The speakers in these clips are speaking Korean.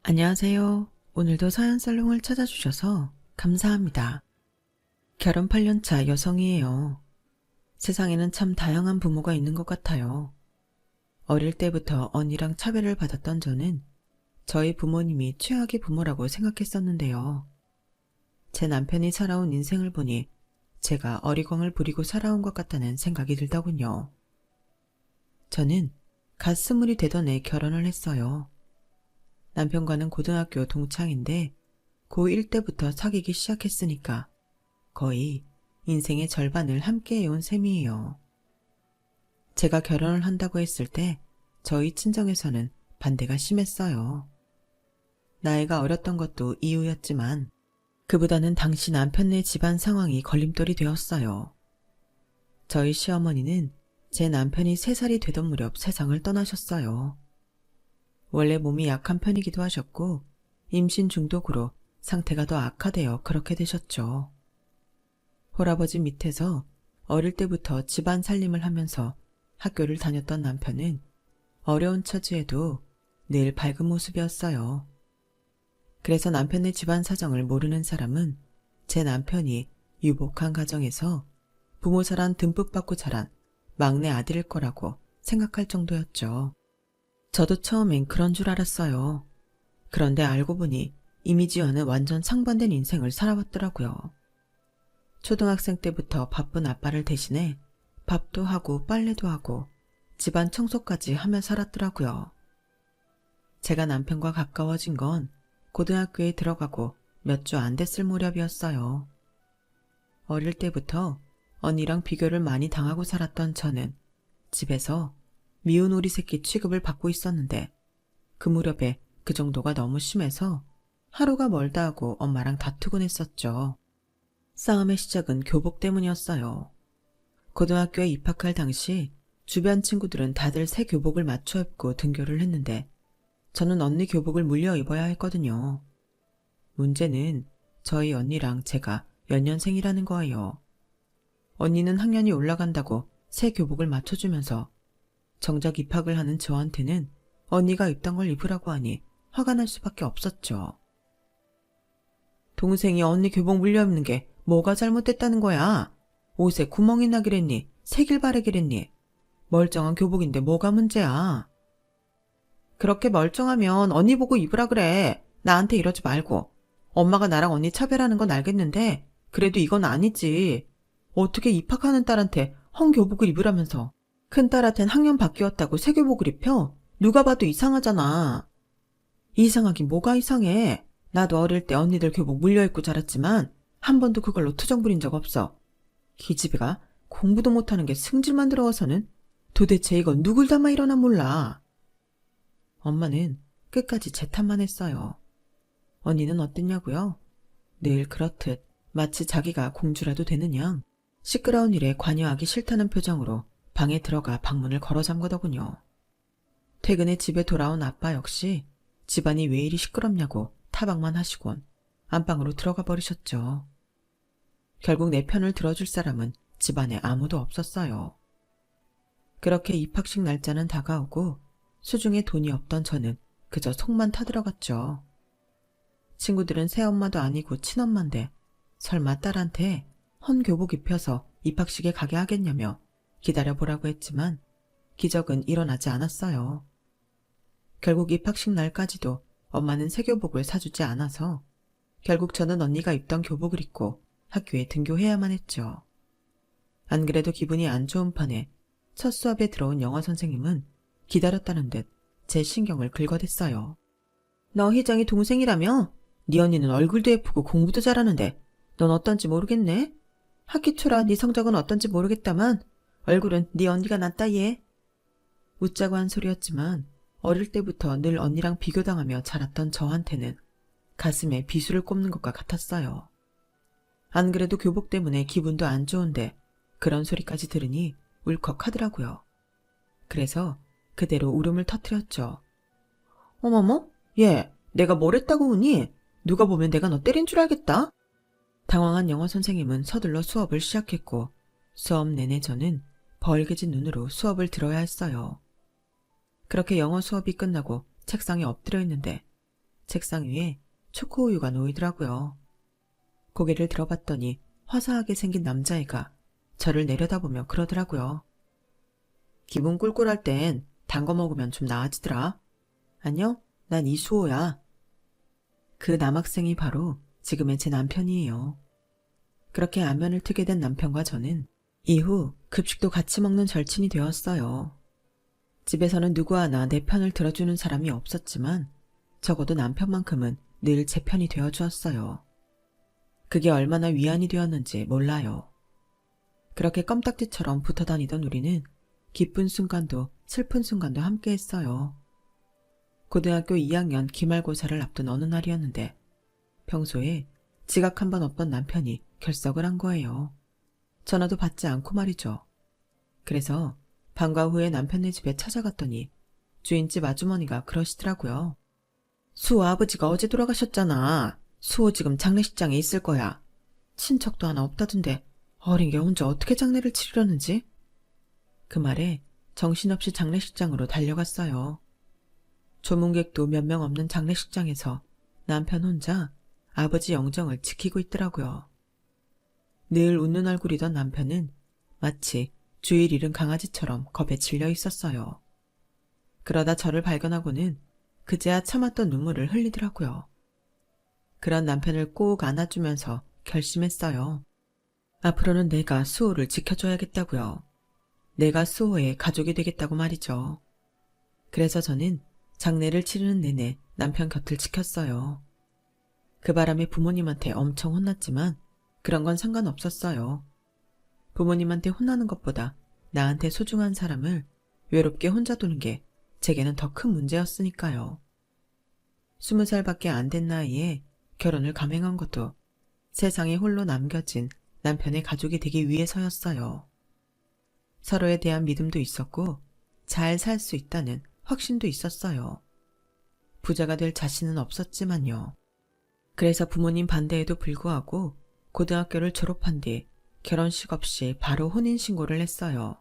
안녕하세요. 오늘도 서연살롱을 찾아주셔서 감사합니다. 결혼 8년차 여성이에요. 세상에는 참 다양한 부모가 있는 것 같아요. 어릴 때부터 언니랑 차별을 받았던 저는 저희 부모님이 최악의 부모라고 생각했었는데요. 제 남편이 살아온 인생을 보니 제가 어리광을 부리고 살아온 것 같다는 생각이 들더군요. 저는 갓 20이 되던 해 결혼을 했어요. 남편과는 고등학교 동창인데 고1 때부터 사귀기 시작했으니까 거의 인생의 절반을 함께 해온 셈이에요. 제가 결혼을 한다고 했을 때 저희 친정에서는 반대가 심했어요. 나이가 어렸던 것도 이유였지만 그보다는 당시 남편네 집안 상황이 걸림돌이 되었어요. 저희 시어머니는 제 남편이 3살이 되던 무렵 세상을 떠나셨어요. 원래 몸이 약한 편이기도 하셨고 임신 중독으로 상태가 더 악화되어 그렇게 되셨죠. 홀아버지 밑에서 어릴 때부터 집안 살림을 하면서 학교를 다녔던 남편은 어려운 처지에도 늘 밝은 모습이었어요. 그래서 남편의 집안 사정을 모르는 사람은 제 남편이 유복한 가정에서 부모 사랑 듬뿍 받고 자란 막내 아들일 거라고 생각할 정도였죠. 저도 처음엔 그런 줄 알았어요. 그런데 알고 보니 이미지와는 완전 상반된 인생을 살아왔더라고요. 초등학생 때부터 바쁜 아빠를 대신해 밥도 하고 빨래도 하고 집안 청소까지 하며 살았더라고요. 제가 남편과 가까워진 건 고등학교에 들어가고 몇 주 안 됐을 무렵이었어요. 어릴 때부터 언니랑 비교를 많이 당하고 살았던 저는 집에서 미운 오리 새끼 취급을 받고 있었는데 그 무렵에 그 정도가 너무 심해서 하루가 멀다 하고 엄마랑 다투곤 했었죠. 싸움의 시작은 교복 때문이었어요. 고등학교에 입학할 당시 주변 친구들은 다들 새 교복을 맞춰 입고 등교를 했는데 저는 언니 교복을 물려 입어야 했거든요. 문제는 저희 언니랑 제가 연년생이라는 거예요. 언니는 학년이 올라간다고 새 교복을 맞춰주면서 정작 입학을 하는 저한테는 언니가 입던 걸 입으라고 하니 화가 날 수밖에 없었죠. 동생이 언니 교복 물려 입는 게 뭐가 잘못됐다는 거야? 옷에 구멍이 나기랬니? 색일 바르기랬니? 멀쩡한 교복인데 뭐가 문제야? 그렇게 멀쩡하면 언니 보고 입으라 그래. 나한테 이러지 말고. 엄마가 나랑 언니 차별하는 건 알겠는데 그래도 이건 아니지. 어떻게 입학하는 딸한테 헝 교복을 입으라면서. 큰딸한텐 학년 바뀌었다고 새 교복을 입혀? 누가 봐도 이상하잖아. 이상하긴 뭐가 이상해. 나도 어릴 때 언니들 교복 물려입고 자랐지만 한 번도 그걸로 투정 부린 적 없어. 기집애가 공부도 못하는 게 승질만 들어와서는 도대체 이건 누굴 닮아 일어나 몰라. 엄마는 끝까지 제 탓만 했어요. 언니는 어땠냐고요? 늘 그렇듯 마치 자기가 공주라도 되는 양 시끄러운 일에 관여하기 싫다는 표정으로 방에 들어가 방문을 걸어 잠그더군요. 퇴근에 집에 돌아온 아빠 역시 집안이 왜 이리 시끄럽냐고 타박만 하시곤 안방으로 들어가 버리셨죠. 결국 내 편을 들어줄 사람은 집안에 아무도 없었어요. 그렇게 입학식 날짜는 다가오고 수중에 돈이 없던 저는 그저 속만 타들어갔죠. 친구들은 새엄마도 아니고 친엄마인데 설마 딸한테 헌 교복 입혀서 입학식에 가게 하겠냐며 기다려보라고 했지만 기적은 일어나지 않았어요. 결국 입학식 날까지도 엄마는 새 교복을 사주지 않아서 결국 저는 언니가 입던 교복을 입고 학교에 등교해야만 했죠. 안 그래도 기분이 안 좋은 판에 첫 수업에 들어온 영어 선생님은 기다렸다는 듯 제 신경을 긁어댔어요. 너 희정이 동생이라며? 네 언니는 얼굴도 예쁘고 공부도 잘하는데 넌 어떤지 모르겠네? 학기 초라 네 성적은 어떤지 모르겠다만 얼굴은 네 언니가 낫다 얘. 웃자고 한 소리였지만 어릴 때부터 늘 언니랑 비교당하며 자랐던 저한테는 가슴에 비수를 꼽는 것과 같았어요. 안 그래도 교복 때문에 기분도 안 좋은데 그런 소리까지 들으니 울컥하더라고요. 그래서 그대로 울음을 터뜨렸죠. 어머머? 얘 내가 뭘 했다고 우니? 누가 보면 내가 너 때린 줄 알겠다. 당황한 영어 선생님은 서둘러 수업을 시작했고 수업 내내 저는 벌개진 눈으로 수업을 들어야 했어요. 그렇게 영어 수업이 끝나고 책상에 엎드려 있는데 책상 위에 초코우유가 놓이더라고요. 고개를 들어봤더니 화사하게 생긴 남자애가 저를 내려다보며 그러더라고요. 기분 꿀꿀할 땐 단 거 먹으면 좀 나아지더라. 안녕, 난 이수호야. 그 남학생이 바로 지금의 제 남편이에요. 그렇게 안면을 트게 된 남편과 저는 이후 급식도 같이 먹는 절친이 되었어요. 집에서는 누구 하나 내 편을 들어주는 사람이 없었지만 적어도 남편만큼은 늘 제 편이 되어주었어요. 그게 얼마나 위안이 되었는지 몰라요. 그렇게 껌딱지처럼 붙어 다니던 우리는 기쁜 순간도 슬픈 순간도 함께 했어요. 고등학교 2학년 기말고사를 앞둔 어느 날이었는데 평소에 지각 한 번 없던 남편이 결석을 한 거예요. 전화도 받지 않고 말이죠. 그래서 방과 후에 남편네 집에 찾아갔더니 주인집 아주머니가 그러시더라고요. 수호 아버지가 어제 돌아가셨잖아. 수호 지금 장례식장에 있을 거야. 친척도 하나 없다던데 어린 게 혼자 어떻게 장례를 치르려는지. 그 말에 정신없이 장례식장으로 달려갔어요. 조문객도 몇 명 없는 장례식장에서 남편 혼자 아버지 영정을 지키고 있더라고요. 늘 웃는 얼굴이던 남편은 마치 주일 잃은 강아지처럼 겁에 질려 있었어요. 그러다 저를 발견하고는 그제야 참았던 눈물을 흘리더라고요. 그런 남편을 꼭 안아주면서 결심했어요. 앞으로는 내가 수호를 지켜줘야겠다고요. 내가 수호의 가족이 되겠다고 말이죠. 그래서 저는 장례를 치르는 내내 남편 곁을 지켰어요. 그 바람에 부모님한테 엄청 혼났지만 그런 건 상관없었어요. 부모님한테 혼나는 것보다 나한테 소중한 사람을 외롭게 혼자 두는 게 제게는 더 큰 문제였으니까요. 20살밖에 안 된 나이에 결혼을 감행한 것도 세상에 홀로 남겨진 남편의 가족이 되기 위해서였어요. 서로에 대한 믿음도 있었고 잘 살 수 있다는 확신도 있었어요. 부자가 될 자신은 없었지만요. 그래서 부모님 반대에도 불구하고 고등학교를 졸업한 뒤 결혼식 없이 바로 혼인신고를 했어요.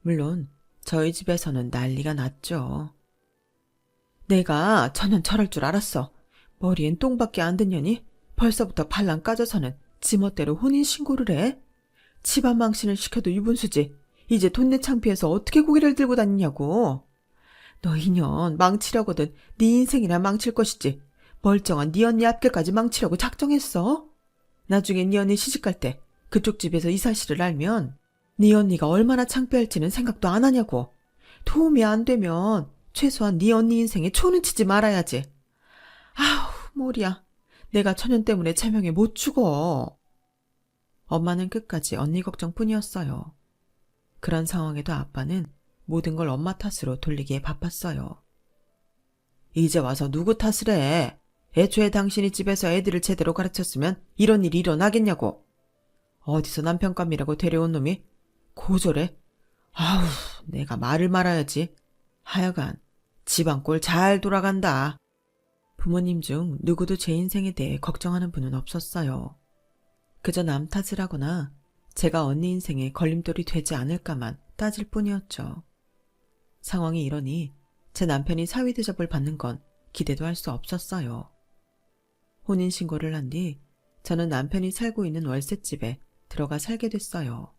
물론 저희 집에서는 난리가 났죠. 내가 전혀 저럴 줄 알았어. 머리엔 똥밖에 안 듣냐니 벌써부터 발랑 까져서는 지멋대로 혼인신고를 해? 집안 망신을 시켜도 유분수지. 이제 돈내 창피해서 어떻게 고개를 들고 다니냐고. 너 인연 망치려거든 네 인생이나 망칠 것이지. 멀쩡한 네 언니 앞길까지 망치려고 작정했어? 나중에 네 언니 시집갈 때 그쪽 집에서 이 사실을 알면 네 언니가 얼마나 창피할지는 생각도 안 하냐고. 도움이 안 되면 최소한 네 언니 인생에 초는 치지 말아야지. 아우 머리야. 내가 천연 때문에 제명에 못 죽어. 엄마는 끝까지 언니 걱정뿐이었어요. 그런 상황에도 아빠는 모든 걸 엄마 탓으로 돌리기에 바빴어요. 이제 와서 누구 탓을 해? 애초에 당신이 집에서 애들을 제대로 가르쳤으면 이런 일이 일어나겠냐고. 어디서 남편감이라고 데려온 놈이 고졸해? 아우, 내가 말을 말아야지. 하여간 집안 꼴 잘 돌아간다. 부모님 중 누구도 제 인생에 대해 걱정하는 분은 없었어요. 그저 남 탓을 하거나 제가 언니 인생에 걸림돌이 되지 않을까만 따질 뿐이었죠. 상황이 이러니 제 남편이 사위 대접을 받는 건 기대도 할 수 없었어요. 혼인신고를 한 뒤 저는 남편이 살고 있는 월세집에 들어가 살게 됐어요.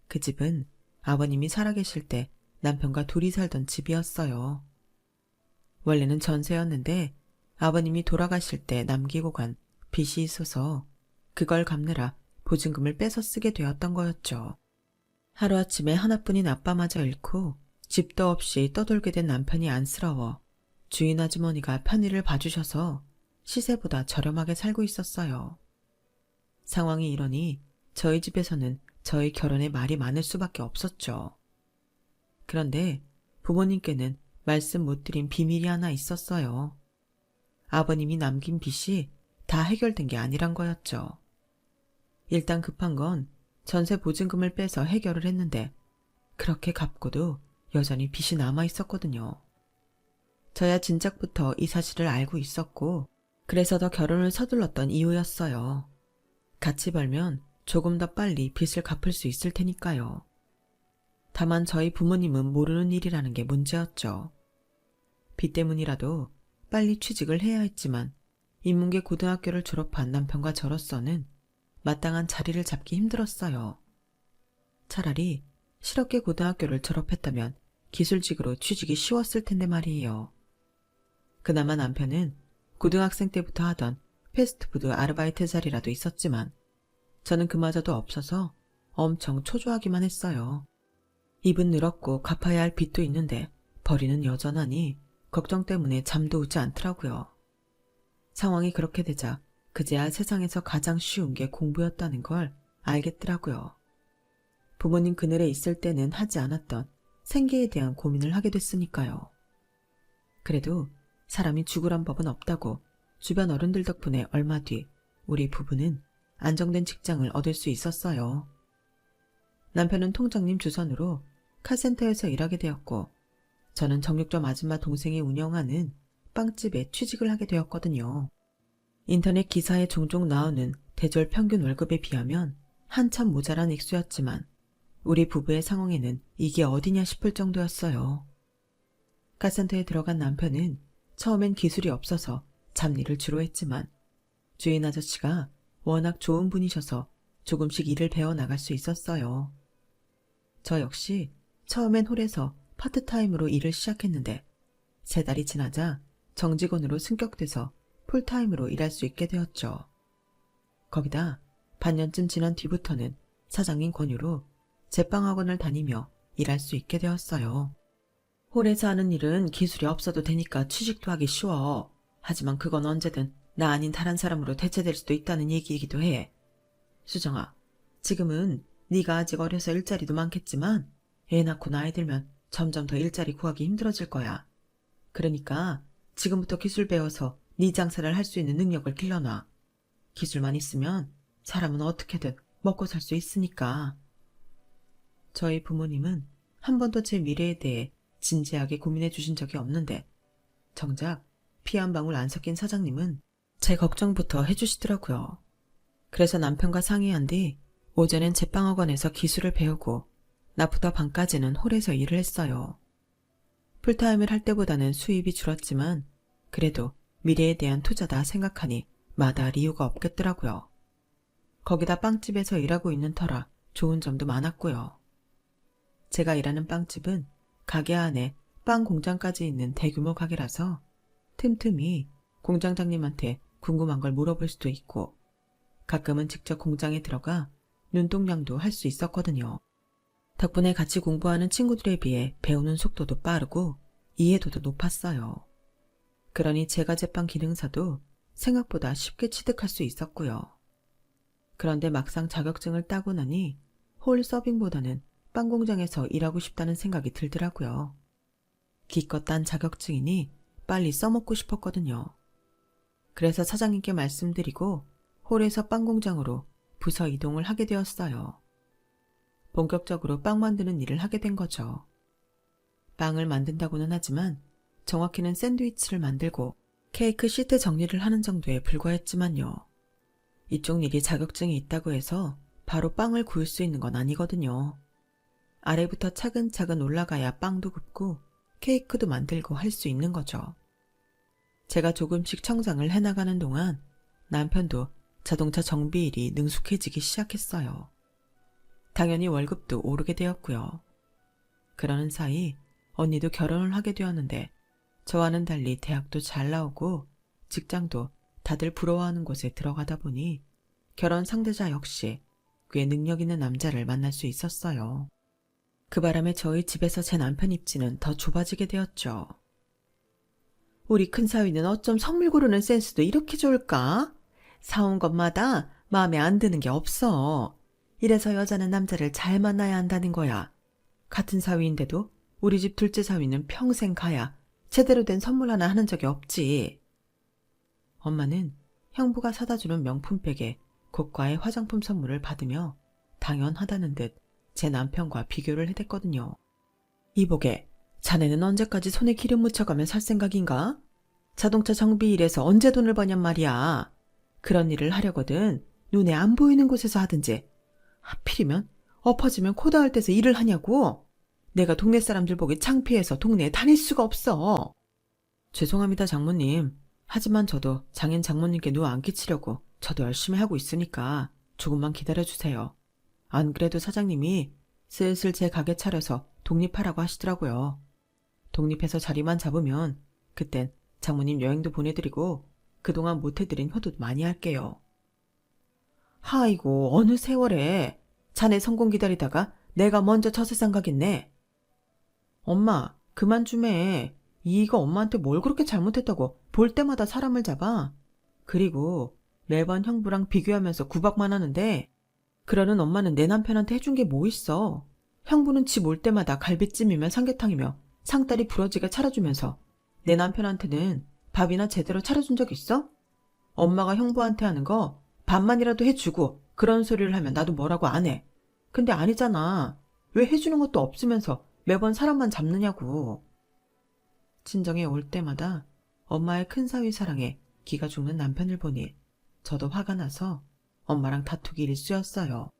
그 집은 아버님이 살아계실 때 남편과 둘이 살던 집이었어요. 원래는 전세였는데 아버님이 돌아가실 때 남기고 간 빚이 있어서 그걸 갚느라 보증금을 빼서 쓰게 되었던 거였죠. 하루아침에 하나뿐인 아빠마저 잃고 집도 없이 떠돌게 된 남편이 안쓰러워 주인 아주머니가 편의를 봐주셔서 시세보다 저렴하게 살고 있었어요. 상황이 이러니 저희 집에서는 저희 결혼에 말이 많을 수밖에 없었죠. 그런데 부모님께는 말씀 못 드린 비밀이 하나 있었어요. 아버님이 남긴 빚이 다 해결된 게 아니란 거였죠. 일단 급한 건 전세 보증금을 빼서 해결을 했는데 그렇게 갚고도 여전히 빚이 남아 있었거든요. 저야 진작부터 이 사실을 알고 있었고 그래서 더 결혼을 서둘렀던 이유였어요. 같이 벌면 조금 더 빨리 빚을 갚을 수 있을 테니까요. 다만 저희 부모님은 모르는 일이라는 게 문제였죠. 빚 때문이라도 빨리 취직을 해야 했지만 인문계 고등학교를 졸업한 남편과 저로서는 마땅한 자리를 잡기 힘들었어요. 차라리 실업계 고등학교를 졸업했다면 기술직으로 취직이 쉬웠을 텐데 말이에요. 그나마 남편은 고등학생 때부터 하던 패스트푸드 아르바이트 자리라도 있었지만 저는 그마저도 없어서 엄청 초조하기만 했어요. 입은 늘었고 갚아야 할 빚도 있는데 벌이는 여전하니 걱정 때문에 잠도 오지 않더라고요. 상황이 그렇게 되자 그제야 세상에서 가장 쉬운 게 공부였다는 걸 알겠더라고요. 부모님 그늘에 있을 때는 하지 않았던 생계에 대한 고민을 하게 됐으니까요. 그래도 사람이 죽으란 법은 없다고 주변 어른들 덕분에 얼마 뒤 우리 부부는 안정된 직장을 얻을 수 있었어요. 남편은 통장님 주선으로 카센터에서 일하게 되었고 저는 정육점 아줌마 동생이 운영하는 빵집에 취직을 하게 되었거든요. 인터넷 기사에 종종 나오는 대졸 평균 월급에 비하면 한참 모자란 액수였지만 우리 부부의 상황에는 이게 어디냐 싶을 정도였어요. 카센터에 들어간 남편은 처음엔 기술이 없어서 잡일을 주로 했지만 주인 아저씨가 워낙 좋은 분이셔서 조금씩 일을 배워나갈 수 있었어요. 저 역시 처음엔 홀에서 파트타임으로 일을 시작했는데 3달이 지나자 정직원으로 승격돼서 풀타임으로 일할 수 있게 되었죠. 거기다 반년쯤 지난 뒤부터는 사장님 권유로 제빵학원을 다니며 일할 수 있게 되었어요. 홀에서 하는 일은 기술이 없어도 되니까 취직도 하기 쉬워. 하지만 그건 언제든 나 아닌 다른 사람으로 대체될 수도 있다는 얘기이기도 해. 수정아, 지금은 네가 아직 어려서 일자리도 많겠지만 애 낳고 나이 들면 점점 더 일자리 구하기 힘들어질 거야. 그러니까 지금부터 기술 배워서 네 장사를 할 수 있는 능력을 길러놔. 기술만 있으면 사람은 어떻게든 먹고 살 수 있으니까. 저희 부모님은 한 번도 제 미래에 대해 진지하게 고민해 주신 적이 없는데 정작 피 한 방울 안 섞인 사장님은 제 걱정부터 해주시더라고요. 그래서 남편과 상의한 뒤 오전엔 제빵학원에서 기술을 배우고 낮부터 밤까지는 홀에서 일을 했어요. 풀타임을 할 때보다는 수입이 줄었지만 그래도 미래에 대한 투자다 생각하니 마다할 이유가 없겠더라고요. 거기다 빵집에서 일하고 있는 터라 좋은 점도 많았고요. 제가 일하는 빵집은 가게 안에 빵 공장까지 있는 대규모 가게라서 틈틈이 공장장님한테 궁금한 걸 물어볼 수도 있고 가끔은 직접 공장에 들어가 눈동냥도 할 수 있었거든요. 덕분에 같이 공부하는 친구들에 비해 배우는 속도도 빠르고 이해도도 높았어요. 그러니 제과 제빵 기능사도 생각보다 쉽게 취득할 수 있었고요. 그런데 막상 자격증을 따고 나니 홀 서빙보다는 빵 공장에서 일하고 싶다는 생각이 들더라고요. 기껏 딴 자격증이니 빨리 써먹고 싶었거든요. 그래서 사장님께 말씀드리고 홀에서 빵 공장으로 부서 이동을 하게 되었어요. 본격적으로 빵 만드는 일을 하게 된 거죠. 빵을 만든다고는 하지만 정확히는 샌드위치를 만들고 케이크 시트 정리를 하는 정도에 불과했지만요. 이쪽 일이 자격증이 있다고 해서 바로 빵을 구울 수 있는 건 아니거든요. 아래부터 차근차근 올라가야 빵도 굽고 케이크도 만들고 할 수 있는 거죠. 제가 조금씩 청장을 해나가는 동안 남편도 자동차 정비 일이 능숙해지기 시작했어요. 당연히 월급도 오르게 되었고요. 그러는 사이 언니도 결혼을 하게 되었는데 저와는 달리 대학도 잘 나오고 직장도 다들 부러워하는 곳에 들어가다 보니 결혼 상대자 역시 꽤 능력 있는 남자를 만날 수 있었어요. 그 바람에 저희 집에서 제 남편 입지는 더 좁아지게 되었죠. 우리 큰사위는 어쩜 선물 고르는 센스도 이렇게 좋을까? 사온 것마다 마음에 안 드는 게 없어. 이래서 여자는 남자를 잘 만나야 한다는 거야. 같은 사위인데도 우리 집 둘째 사위는 평생 가야 제대로 된 선물 하나 하는 적이 없지. 엄마는 형부가 사다 주는 명품백에 고가의 화장품 선물을 받으며 당연하다는 듯 제 남편과 비교를 해댔거든요. 이보게, 자네는 언제까지 손에 기름 묻혀가며 살 생각인가? 자동차 정비 일에서 언제 돈을 버냔 말이야. 그런 일을 하려거든 눈에 안 보이는 곳에서 하든지. 하필이면 엎어지면 코 닿을 데서 일을 하냐고. 내가 동네 사람들 보기 창피해서 동네에 다닐 수가 없어. 죄송합니다, 장모님. 하지만 저도 장인 장모님께 누워 안 끼치려고 저도 열심히 하고 있으니까 조금만 기다려주세요. 안 그래도 사장님이 슬슬 제 가게 차려서 독립하라고 하시더라고요. 독립해서 자리만 잡으면 그땐 장모님 여행도 보내드리고 그동안 못해드린 효도도 많이 할게요. 하이고 어느 세월에 자네 성공 기다리다가 내가 먼저 저 세상 가겠네. 엄마 그만 좀 해. 이가 엄마한테 뭘 그렇게 잘못했다고 볼 때마다 사람을 잡아. 그리고 매번 형부랑 비교하면서 구박만 하는데 그러는 엄마는 내 남편한테 해준 게 뭐 있어. 형부는 집 올 때마다 갈비찜이며 삼계탕이며 상다리 부러지게 차려주면서 내 남편한테는 밥이나 제대로 차려준 적 있어? 엄마가 형부한테 하는 거 밥만이라도 해주고 그런 소리를 하면 나도 뭐라고 안 해. 근데 아니잖아. 왜 해주는 것도 없으면서 매번 사람만 잡느냐고. 친정에 올 때마다 엄마의 큰 사위 사랑에 기가 죽는 남편을 보니 저도 화가 나서 엄마랑 다투기 일쑤였어요.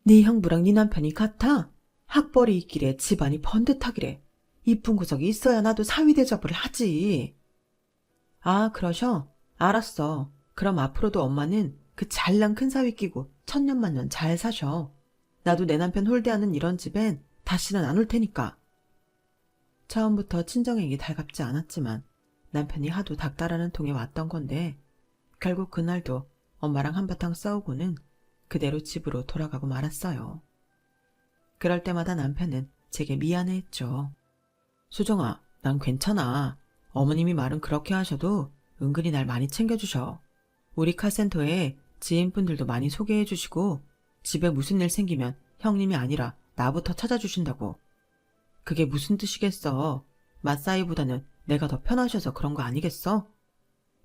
네 형부랑 네 남편이 같아? 학벌이 있기래 집안이 번듯하기래. 이쁜 구석이 있어야 나도 사위 대접을 하지. 아 그러셔? 알았어. 그럼 앞으로도 엄마는 그 잘난 큰 사위 끼고 천년만년 잘 사셔. 나도 내 남편 홀대하는 이런 집엔 다시는 안 올 테니까. 처음부터 친정에게 달갑지 않았지만 남편이 하도 닥달하는 통에 왔던 건데 결국 그날도 엄마랑 한바탕 싸우고는 그대로 집으로 돌아가고 말았어요. 그럴 때마다 남편은 제게 미안해했죠. 수정아, 난 괜찮아. 어머님이 말은 그렇게 하셔도 은근히 날 많이 챙겨주셔. 우리 카센터에 지인분들도 많이 소개해주시고 집에 무슨 일 생기면 형님이 아니라 나부터 찾아주신다고. 그게 무슨 뜻이겠어. 맞사이보다는 내가 더 편하셔서 그런 거 아니겠어?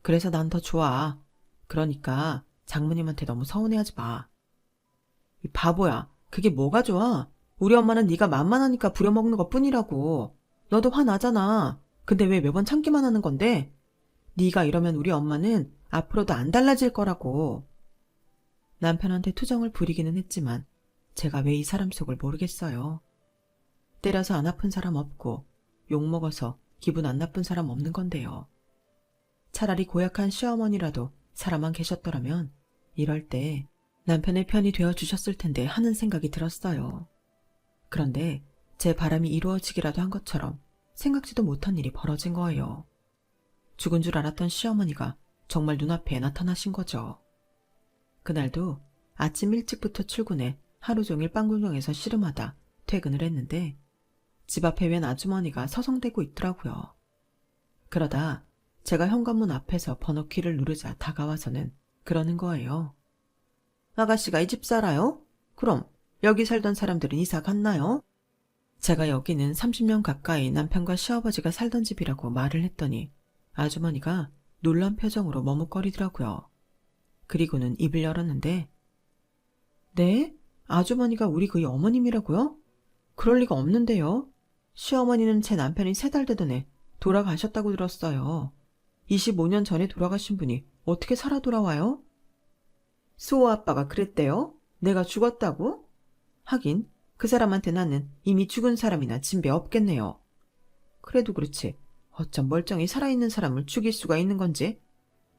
그래서 난 더 좋아. 그러니까 장모님한테 너무 서운해하지 마. 이 바보야. 그게 뭐가 좋아? 우리 엄마는 네가 만만하니까 부려먹는 것뿐이라고. 너도 화나잖아. 근데 왜 매번 참기만 하는 건데? 네가 이러면 우리 엄마는 앞으로도 안 달라질 거라고. 남편한테 투정을 부리기는 했지만 제가 왜 이 사람 속을 모르겠어요. 때려서 안 아픈 사람 없고 욕먹어서 기분 안 나쁜 사람 없는 건데요. 차라리 고약한 시어머니라도 살아만 계셨더라면 이럴 때 남편의 편이 되어주셨을 텐데 하는 생각이 들었어요. 그런데 제 바람이 이루어지기라도 한 것처럼 생각지도 못한 일이 벌어진 거예요. 죽은 줄 알았던 시어머니가 정말 눈앞에 나타나신 거죠. 그날도 아침 일찍부터 출근해 하루 종일 빵구경에서 씨름하다 퇴근을 했는데 집 앞에 웬 아주머니가 서성대고 있더라고요. 그러다 제가 현관문 앞에서 번호키를 누르자 다가와서는 그러는 거예요. 아가씨가 이 집 살아요? 그럼 여기 살던 사람들은 이사 갔나요? 제가 여기는 30년 가까이 남편과 시아버지가 살던 집이라고 말을 했더니 아주머니가 놀란 표정으로 머뭇거리더라고요. 그리고는 입을 열었는데 네? 아주머니가 우리 그의 어머님이라고요? 그럴 리가 없는데요. 시어머니는 제 남편이 3달 되던 해 돌아가셨다고 들었어요. 25년 전에 돌아가신 분이 어떻게 살아 돌아와요? 수호 아빠가 그랬대요? 내가 죽었다고? 하긴 그 사람한테 나는 이미 죽은 사람이나 진배 없겠네요. 그래도 그렇지 어쩜 멀쩡히 살아있는 사람을 죽일 수가 있는 건지.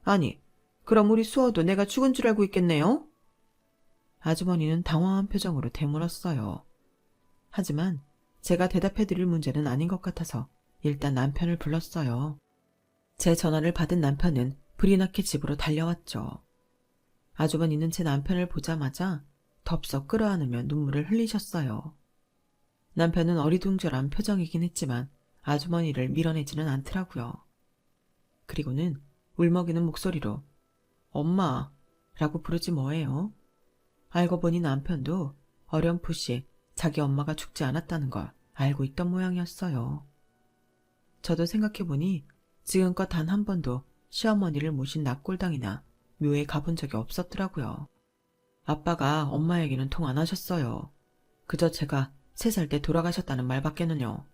아니 그럼 우리 수호도 내가 죽은 줄 알고 있겠네요? 아주머니는 당황한 표정으로 되물었어요. 하지만 제가 대답해드릴 문제는 아닌 것 같아서 일단 남편을 불렀어요. 제 전화를 받은 남편은 불이 나게 집으로 달려왔죠. 아주머니는 제 남편을 보자마자 덥석 끌어안으며 눈물을 흘리셨어요. 남편은 어리둥절한 표정이긴 했지만 아주머니를 밀어내지는 않더라고요. 그리고는 울먹이는 목소리로 엄마 라고 부르지 뭐예요. 알고 보니 남편도 어렴풋이 자기 엄마가 죽지 않았다는 걸 알고 있던 모양이었어요. 저도 생각해보니 지금껏 단 한 번도 시어머니를 모신 납골당이나 묘에 가본 적이 없었더라고요. 아빠가 엄마에게는 통 안 하셨어요. 그저 제가 3살 때 돌아가셨다는 말밖에는요.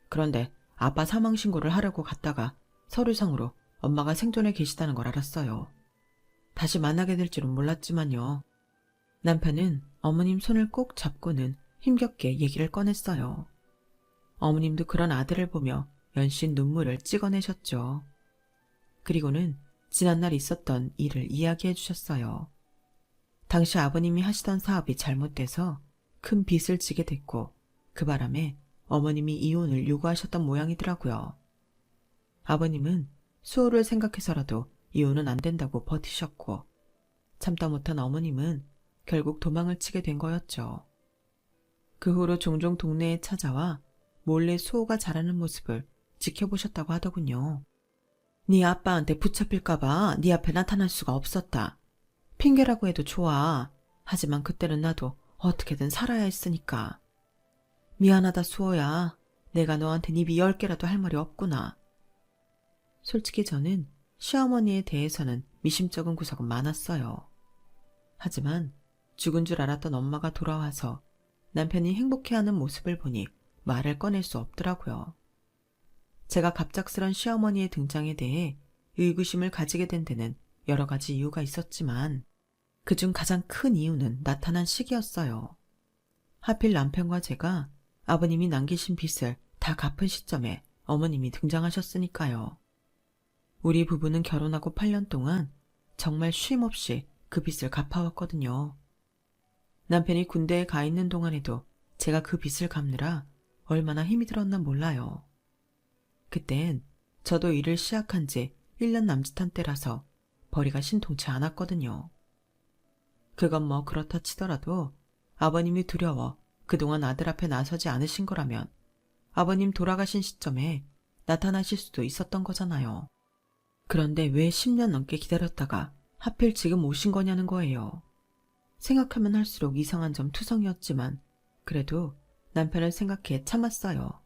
그런데 아빠 사망신고를 하려고 갔다가 서류상으로 엄마가 생존해 계시다는 걸 알았어요. 다시 만나게 될 줄은 몰랐지만요. 남편은 어머님 손을 꼭 잡고는 힘겹게 얘기를 꺼냈어요. 어머님도 그런 아들을 보며 연신 눈물을 찍어내셨죠. 그리고는 지난날 있었던 일을 이야기해 주셨어요. 당시 아버님이 하시던 사업이 잘못돼서 큰 빚을 지게 됐고 그 바람에 어머님이 이혼을 요구하셨던 모양이더라고요. 아버님은 수호를 생각해서라도 이혼은 안 된다고 버티셨고 참다 못한 어머님은 결국 도망을 치게 된 거였죠. 그 후로 종종 동네에 찾아와 몰래 수호가 자라는 모습을 지켜보셨다고 하더군요. 네 아빠한테 붙잡힐까봐 네 앞에 나타날 수가 없었다. 핑계라고 해도 좋아. 하지만 그때는 나도 어떻게든 살아야 했으니까. 미안하다 수호야. 내가 너한테 입이 10개라도 할 말이 없구나. 솔직히 저는 시어머니에 대해서는 미심쩍은 구석은 많았어요. 하지만 죽은 줄 알았던 엄마가 돌아와서 남편이 행복해하는 모습을 보니 말을 꺼낼 수 없더라고요. 제가 갑작스런 시어머니의 등장에 대해 의구심을 가지게 된 데는 여러 가지 이유가 있었지만 그중 가장 큰 이유는 나타난 시기였어요. 하필 남편과 제가 아버님이 남기신 빚을 다 갚은 시점에 어머님이 등장하셨으니까요. 우리 부부는 결혼하고 8년 동안 정말 쉼없이 그 빚을 갚아왔거든요. 남편이 군대에 가 있는 동안에도 제가 그 빚을 갚느라 얼마나 힘이 들었나 몰라요. 그땐 저도 일을 시작한 지 1년 남짓한 때라서 벌이가 신통치 않았거든요. 그건 뭐 그렇다 치더라도 아버님이 두려워 그동안 아들 앞에 나서지 않으신 거라면 아버님 돌아가신 시점에 나타나실 수도 있었던 거잖아요. 그런데 왜 10년 넘게 기다렸다가 하필 지금 오신 거냐는 거예요. 생각하면 할수록 이상한 점 투성이었지만 그래도 남편을 생각해 참았어요.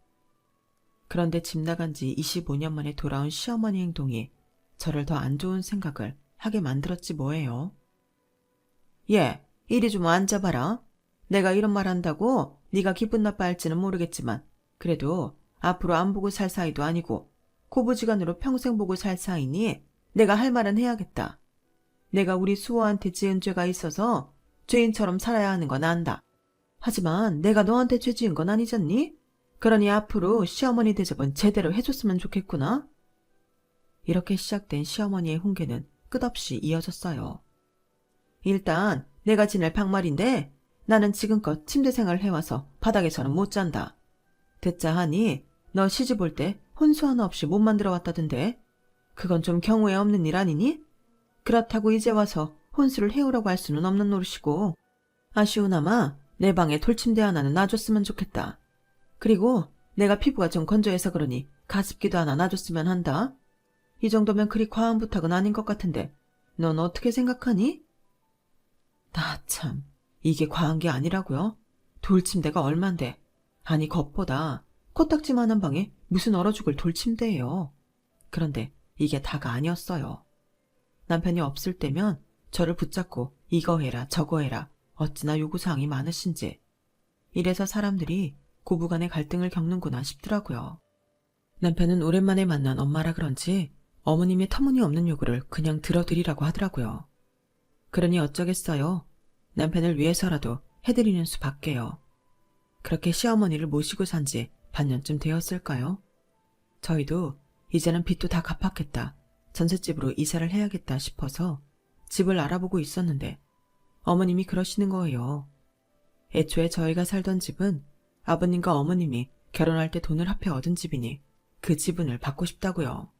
그런데 집 나간 지 25년 만에 돌아온 시어머니 행동이 저를 더 안 좋은 생각을 하게 만들었지 뭐예요. 얘, 이리 좀 앉아봐라. 내가 이런 말 한다고 네가 기분 나빠할지는 모르겠지만 그래도 앞으로 안 보고 살 사이도 아니고 고부지간으로 평생 보고 살 사이니 내가 할 말은 해야겠다. 내가 우리 수호한테 지은 죄가 있어서 죄인처럼 살아야 하는 건 안다. 하지만 내가 너한테 죄 지은 건 아니잖니? 그러니 앞으로 시어머니 대접은 제대로 해줬으면 좋겠구나. 이렇게 시작된 시어머니의 훈계는 끝없이 이어졌어요. 일단 내가 지낼 방말인데 나는 지금껏 침대 생활을 해와서 바닥에서는 못 잔다. 듣자 하니 너 시집 올 때 혼수 하나 없이 못 만들어 왔다던데 그건 좀 경우에 없는 일 아니니? 그렇다고 이제 와서 혼수를 해오라고 할 수는 없는 노릇이고 아쉬우나마 내 방에 돌침대 하나는 놔줬으면 좋겠다. 그리고 내가 피부가 좀 건조해서 그러니 가습기도 하나 놔줬으면 한다. 이 정도면 그리 과한 부탁은 아닌 것 같은데 넌 어떻게 생각하니? 나 참, 이게 과한 게 아니라고요? 돌침대가 얼만데. 아니 겉보다 코딱지만한 방에 무슨 얼어 죽을 돌침대예요. 그런데 이게 다가 아니었어요. 남편이 없을 때면 저를 붙잡고 이거 해라 저거 해라 어찌나 요구사항이 많으신지. 이래서 사람들이 고부간의 갈등을 겪는구나 싶더라고요. 남편은 오랜만에 만난 엄마라 그런지 어머님의 터무니없는 요구를 그냥 들어드리라고 하더라고요. 그러니 어쩌겠어요. 남편을 위해서라도 해드리는 수밖에요. 그렇게 시어머니를 모시고 산 지 반년쯤 되었을까요? 저희도 이제는 빚도 다 갚았겠다. 전셋집으로 이사를 해야겠다 싶어서 집을 알아보고 있었는데 어머님이 그러시는 거예요. 애초에 저희가 살던 집은 아버님과 어머님이 결혼할 때 돈을 합해 얻은 집이니 그 지분을 받고 싶다고요.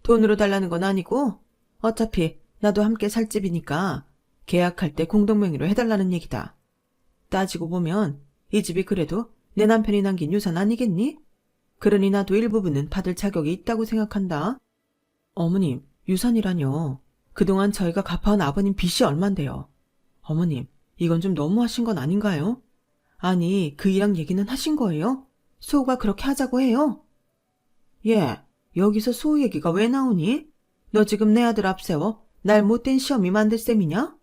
돈으로 달라는 건 아니고 어차피 나도 함께 살 집이니까 계약할 때 공동명의로 해달라는 얘기다. 따지고 보면 이 집이 그래도 내 남편이 남긴 유산 아니겠니? 그러니 나도 일부분은 받을 자격이 있다고 생각한다. 어머님, 유산이라뇨. 그동안 저희가 갚아온 아버님 빚이 얼만데요. 어머님, 이건 좀 너무하신 건 아닌가요? 아니, 그 이랑 얘기는 하신 거예요? 수호가 그렇게 하자고 해요? 예, 여기서 수호 얘기가 왜 나오니? 너 지금 내 아들 앞세워 날 못된 시어미 만들 셈이냐?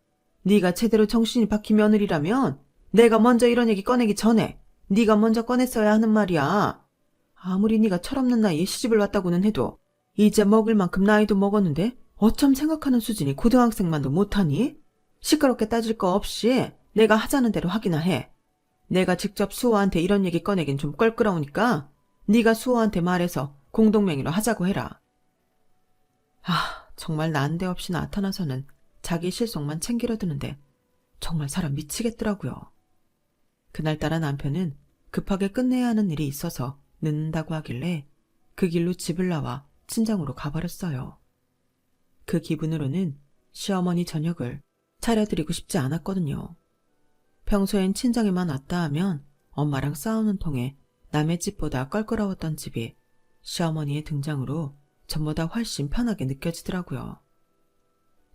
네가 제대로 정신이 박힌 며느리라면 내가 먼저 이런 얘기 꺼내기 전에 네가 먼저 꺼냈어야 하는 말이야. 아무리 네가 철없는 나이에 시집을 왔다고는 해도 이제 먹을 만큼 나이도 먹었는데 어쩜 생각하는 수준이 고등학생만도 못하니? 시끄럽게 따질 거 없이 내가 하자는 대로 하기나 해. 내가 직접 수호한테 이런 얘기 꺼내긴 좀 껄끄러우니까 네가 수호한테 말해서 공동명의로 하자고 해라. 정말 난데없이 나타나서는 자기 실속만 챙기려 드는데 정말 사람 미치겠더라고요. 그날따라 남편은 급하게 끝내야 하는 일이 있어서 늦는다고 하길래 그 길로 집을 나와 친정으로 가버렸어요. 그 기분으로는 시어머니 저녁을 차려드리고 싶지 않았거든요. 평소엔 친정에만 왔다 하면 엄마랑 싸우는 통에 남의 집보다 껄끄러웠던 집이 시어머니의 등장으로 전보다 훨씬 편하게 느껴지더라고요.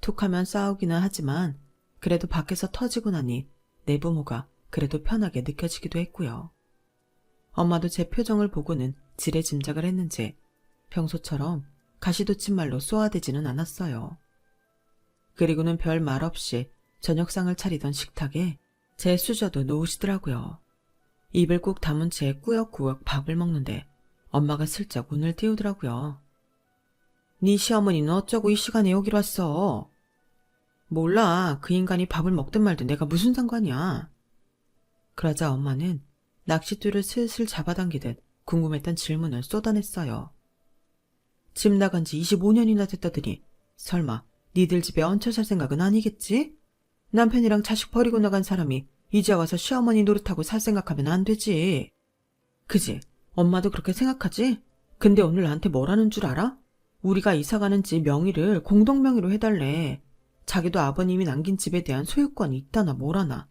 툭하면 싸우기는 하지만 그래도 밖에서 터지고 나니 내 부모가 그래도 편하게 느껴지기도 했고요. 엄마도 제 표정을 보고는 지레 짐작을 했는지 평소처럼 가시돋침말로 쏘아대지는 않았어요. 그리고는 별 말 없이 저녁상을 차리던 식탁에 제 수저도 놓으시더라고요. 입을 꾹 다문 채 꾸역꾸역 밥을 먹는데 엄마가 슬쩍 운을 띄우더라고요. 네 시어머니는 어쩌고 이 시간에 여기로 왔어? 몰라. 그 인간이 밥을 먹든 말든 내가 무슨 상관이야. 그러자 엄마는 낚싯줄을 슬슬 잡아당기듯 궁금했던 질문을 쏟아냈어요. 집 나간 지 25년이나 됐다더니 설마 니들 집에 얹혀 살 생각은 아니겠지? 남편이랑 자식 버리고 나간 사람이 이제 와서 시어머니 노릇하고 살 생각하면 안 되지. 그지? 엄마도 그렇게 생각하지? 근데 오늘 나한테 뭐라는 줄 알아? 우리가 이사가는 집 명의를 공동명의로 해달래. 자기도 아버님이 남긴 집에 대한 소유권이 있다나 뭐라나.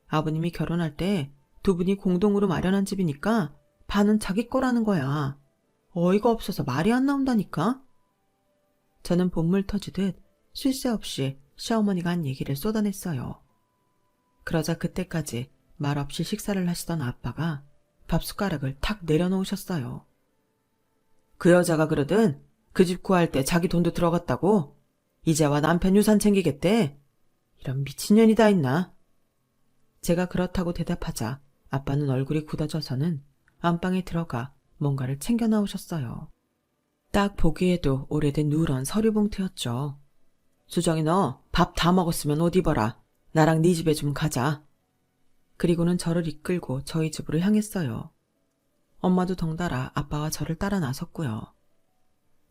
아버님이 결혼할 때 두 분이 공동으로 마련한 집이니까 반은 자기 거라는 거야. 어이가 없어서 말이 안 나온다니까? 저는 본물 터지듯 쉴 새 없이 시어머니가 한 얘기를 쏟아냈어요. 그러자 그때까지 말 없이 식사를 하시던 아빠가 밥숟가락을 탁 내려놓으셨어요. 그 여자가 그러든 그 집 구할 때 자기 돈도 들어갔다고? 이제와 남편 유산 챙기겠대? 이런 미친년이 다 있나? 제가 그렇다고 대답하자 아빠는 얼굴이 굳어져서는 안방에 들어가 뭔가를 챙겨 나오셨어요. 딱 보기에도 오래된 누런 서류 봉투였죠. 수정이 너 밥 다 먹었으면 옷 입어라. 나랑 네 집에 좀 가자. 그리고는 저를 이끌고 저희 집으로 향했어요. 엄마도 덩달아 아빠와 저를 따라 나섰고요.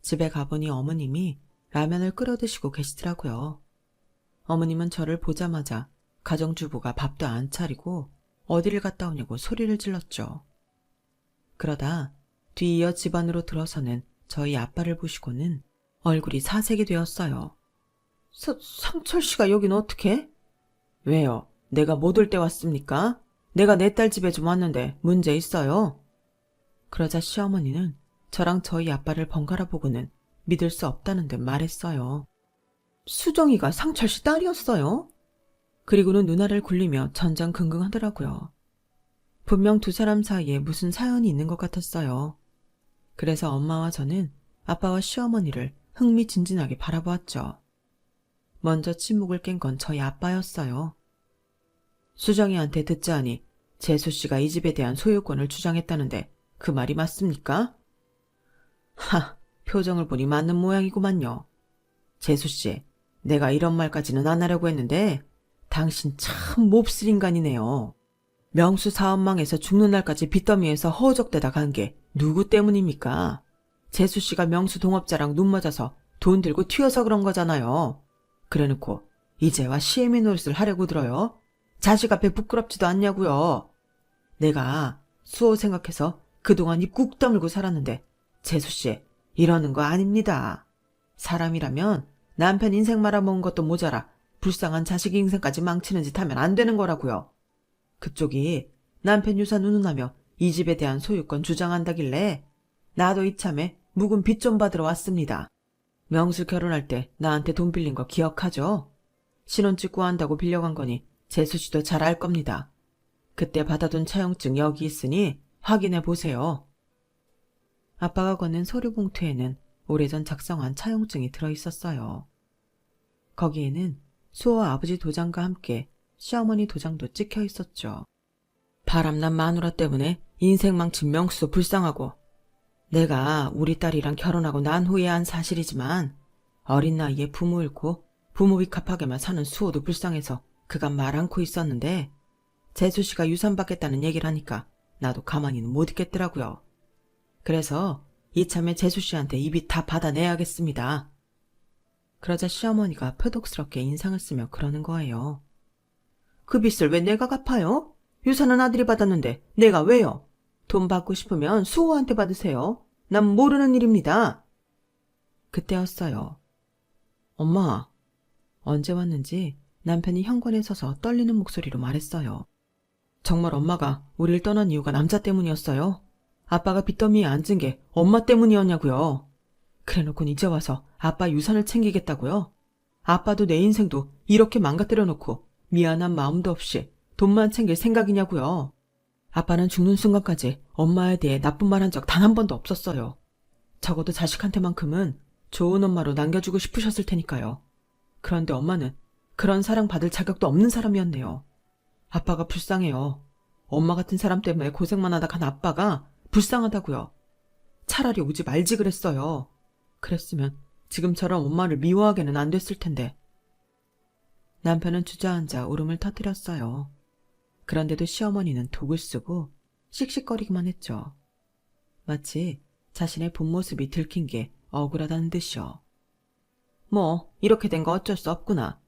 집에 가보니 어머님이 라면을 끓여 드시고 계시더라고요. 어머님은 저를 보자마자 가정주부가 밥도 안 차리고 어디를 갔다 오냐고 소리를 질렀죠. 그러다 뒤이어 집 안으로 들어서는 저희 아빠를 보시고는 얼굴이 사색이 되었어요. 상철 씨가 여긴 어떻게? 왜요? 내가 못 올 때 왔습니까? 내가 내 딸 집에 좀 왔는데 문제 있어요? 그러자 시어머니는 저랑 저희 아빠를 번갈아 보고는 믿을 수 없다는 듯 말했어요. 수정이가 상철 씨 딸이었어요? 그리고는 누나를 굴리며 전전긍긍하더라고요. 분명 두 사람 사이에 무슨 사연이 있는 것 같았어요. 그래서 엄마와 저는 아빠와 시어머니를 흥미진진하게 바라보았죠. 먼저 침묵을 깬 건 저희 아빠였어요. 수정이한테 듣자하니 재수 씨가 이 집에 대한 소유권을 주장했다는데 그 말이 맞습니까? 표정을 보니 맞는 모양이구만요. 재수 씨, 내가 이런 말까지는 안 하려고 했는데 당신 참 몹쓸 인간이네요. 명수 사업망에서 죽는 날까지 빚더미에서 허우적대다 간 게 누구 때문입니까? 재수 씨가 명수 동업자랑 눈 맞아서 돈 들고 튀어서 그런 거잖아요. 그래놓고 이제와 시애미 노릇을 하려고 들어요? 자식 앞에 부끄럽지도 않냐고요. 내가 수호 생각해서 그동안 입 꾹 다물고 살았는데 재수 씨 이러는 거 아닙니다. 사람이라면 남편 인생 말아먹은 것도 모자라 불쌍한 자식 인생까지 망치는 짓 하면 안 되는 거라고요. 그쪽이 남편 유산 운운하며 이 집에 대한 소유권 주장한다길래 나도 이참에 묵은 빚 좀 받으러 왔습니다. 명수 결혼할 때 나한테 돈 빌린 거 기억하죠? 신혼집 구한다고 빌려간 거니 재수 씨도 잘 알 겁니다. 그때 받아둔 차용증 여기 있으니 확인해 보세요. 아빠가 건넨 서류 봉투에는 오래전 작성한 차용증이 들어있었어요. 거기에는 수호 아버지 도장과 함께 시어머니 도장도 찍혀 있었죠. 바람난 마누라 때문에 인생 망친 명수도 불쌍하고 내가 우리 딸이랑 결혼하고 난 후에 한 사실이지만 어린 나이에 부모 잃고 부모비 갚하게만 사는 수호도 불쌍해서 그간 말 않고 있었는데 재수 씨가 유산 받겠다는 얘기를 하니까 나도 가만히는 못 있겠더라고요. 그래서 이참에 재수 씨한테 이비 다 받아내야겠습니다. 그러자 시어머니가 표독스럽게 인상을 쓰며 그러는 거예요. 그 빚을 왜 내가 갚아요? 유산은 아들이 받았는데 내가 왜요? 돈 받고 싶으면 수호한테 받으세요. 난 모르는 일입니다. 그때였어요. 엄마, 언제 왔는지 남편이 현관에 서서 떨리는 목소리로 말했어요. 정말 엄마가 우릴 떠난 이유가 남자 때문이었어요? 아빠가 빚더미에 앉은 게 엄마 때문이었냐고요. 그래놓고 이제 와서 아빠 유산을 챙기겠다고요? 아빠도 내 인생도 이렇게 망가뜨려놓고 미안한 마음도 없이 돈만 챙길 생각이냐고요. 아빠는 죽는 순간까지 엄마에 대해 나쁜 말 한 적 단 한 번도 없었어요. 적어도 자식한테만큼은 좋은 엄마로 남겨주고 싶으셨을 테니까요. 그런데 엄마는 그런 사랑 받을 자격도 없는 사람이었네요. 아빠가 불쌍해요. 엄마 같은 사람 때문에 고생만 하다 간 아빠가 불쌍하다고요. 차라리 오지 말지 그랬어요. 그랬으면 지금처럼 엄마를 미워하게는 안 됐을 텐데. 남편은 주저앉아 울음을 터뜨렸어요. 그런데도 시어머니는 독을 쓰고 씩씩거리기만 했죠. 마치 자신의 본 모습이 들킨 게 억울하다는 듯이요. 뭐 이렇게 된 거 어쩔 수 없구나.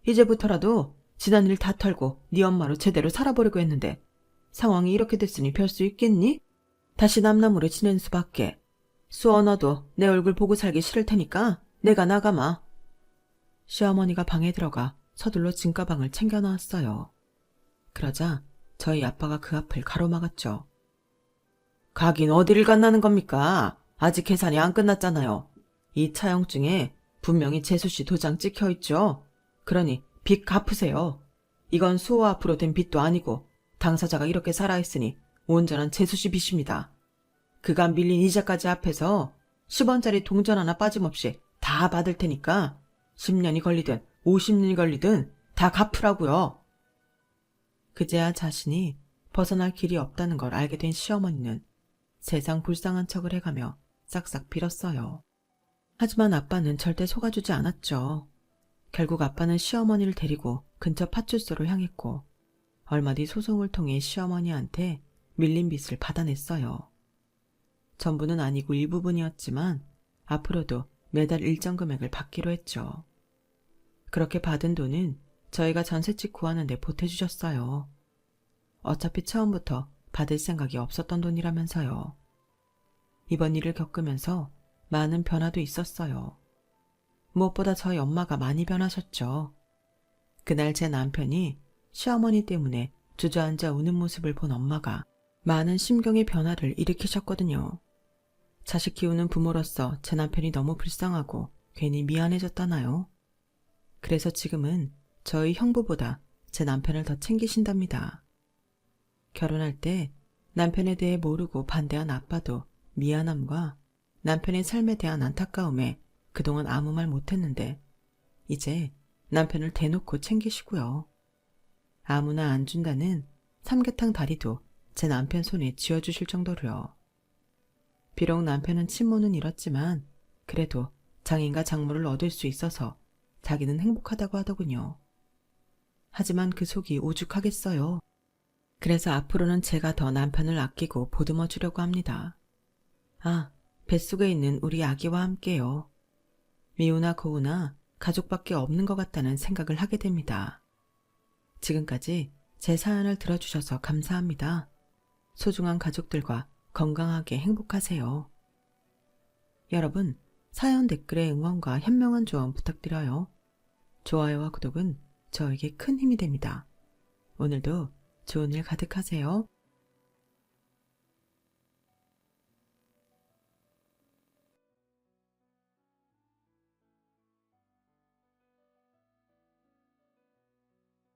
이제부터라도 지난 일 다 털고 네 엄마로 제대로 살아보려고 했는데 상황이 이렇게 됐으니 별 수 있겠니? 다시 남남으로 지낸 수밖에. 수어 너도 내 얼굴 보고 살기 싫을 테니까 내가 나가마. 시어머니가 방에 들어가 서둘러 짐가방을 챙겨 나왔어요. 그러자 저희 아빠가 그 앞을 가로막았죠. 가긴 어디를 간다는 겁니까? 아직 계산이 안 끝났잖아요. 이 차용증에 분명히 재수씨 도장 찍혀있죠. 그러니 빚 갚으세요. 이건 수호 앞으로 된 빚도 아니고 당사자가 이렇게 살아있으니 온전한 재수씨 빚입니다. 그간 밀린 이자까지 합해서 10원짜리 동전 하나 빠짐없이 다 받을 테니까 10년이 걸리든 50년이 걸리든 다 갚으라고요. 그제야 자신이 벗어날 길이 없다는 걸 알게 된 시어머니는 세상 불쌍한 척을 해가며 싹싹 빌었어요. 하지만 아빠는 절대 속아주지 않았죠. 결국 아빠는 시어머니를 데리고 근처 파출소로 향했고 얼마 뒤 소송을 통해 시어머니한테 밀린 빚을 받아냈어요. 전부는 아니고 일부분이었지만 앞으로도 매달 일정 금액을 받기로 했죠. 그렇게 받은 돈은 저희가 전셋집 구하는데 보태주셨어요. 어차피 처음부터 받을 생각이 없었던 돈이라면서요. 이번 일을 겪으면서 많은 변화도 있었어요. 무엇보다 저희 엄마가 많이 변하셨죠. 그날 제 남편이 시어머니 때문에 주저앉아 우는 모습을 본 엄마가 많은 심경의 변화를 일으키셨거든요. 자식 키우는 부모로서 제 남편이 너무 불쌍하고 괜히 미안해졌다나요? 그래서 지금은 저희 형부보다 제 남편을 더 챙기신답니다. 결혼할 때 남편에 대해 모르고 반대한 아빠도 미안함과 남편의 삶에 대한 안타까움에 그동안 아무 말 못했는데 이제 남편을 대놓고 챙기시고요. 아무나 안 준다는 삼계탕 다리도 제 남편 손에 쥐어주실 정도로요. 비록 남편은 친모는 잃었지만 그래도 장인과 장모를 얻을 수 있어서 자기는 행복하다고 하더군요. 하지만 그 속이 오죽하겠어요. 그래서 앞으로는 제가 더 남편을 아끼고 보듬어 주려고 합니다. 아, 뱃속에 있는 우리 아기와 함께요. 미우나 고우나 가족밖에 없는 것 같다는 생각을 하게 됩니다. 지금까지 제 사연을 들어주셔서 감사합니다. 소중한 가족들과 건강하게 행복하세요. 여러분, 사연 댓글에 응원과 현명한 조언 부탁드려요. 좋아요와 구독은 저에게 큰 힘이 됩니다. 오늘도 좋은 일 가득하세요.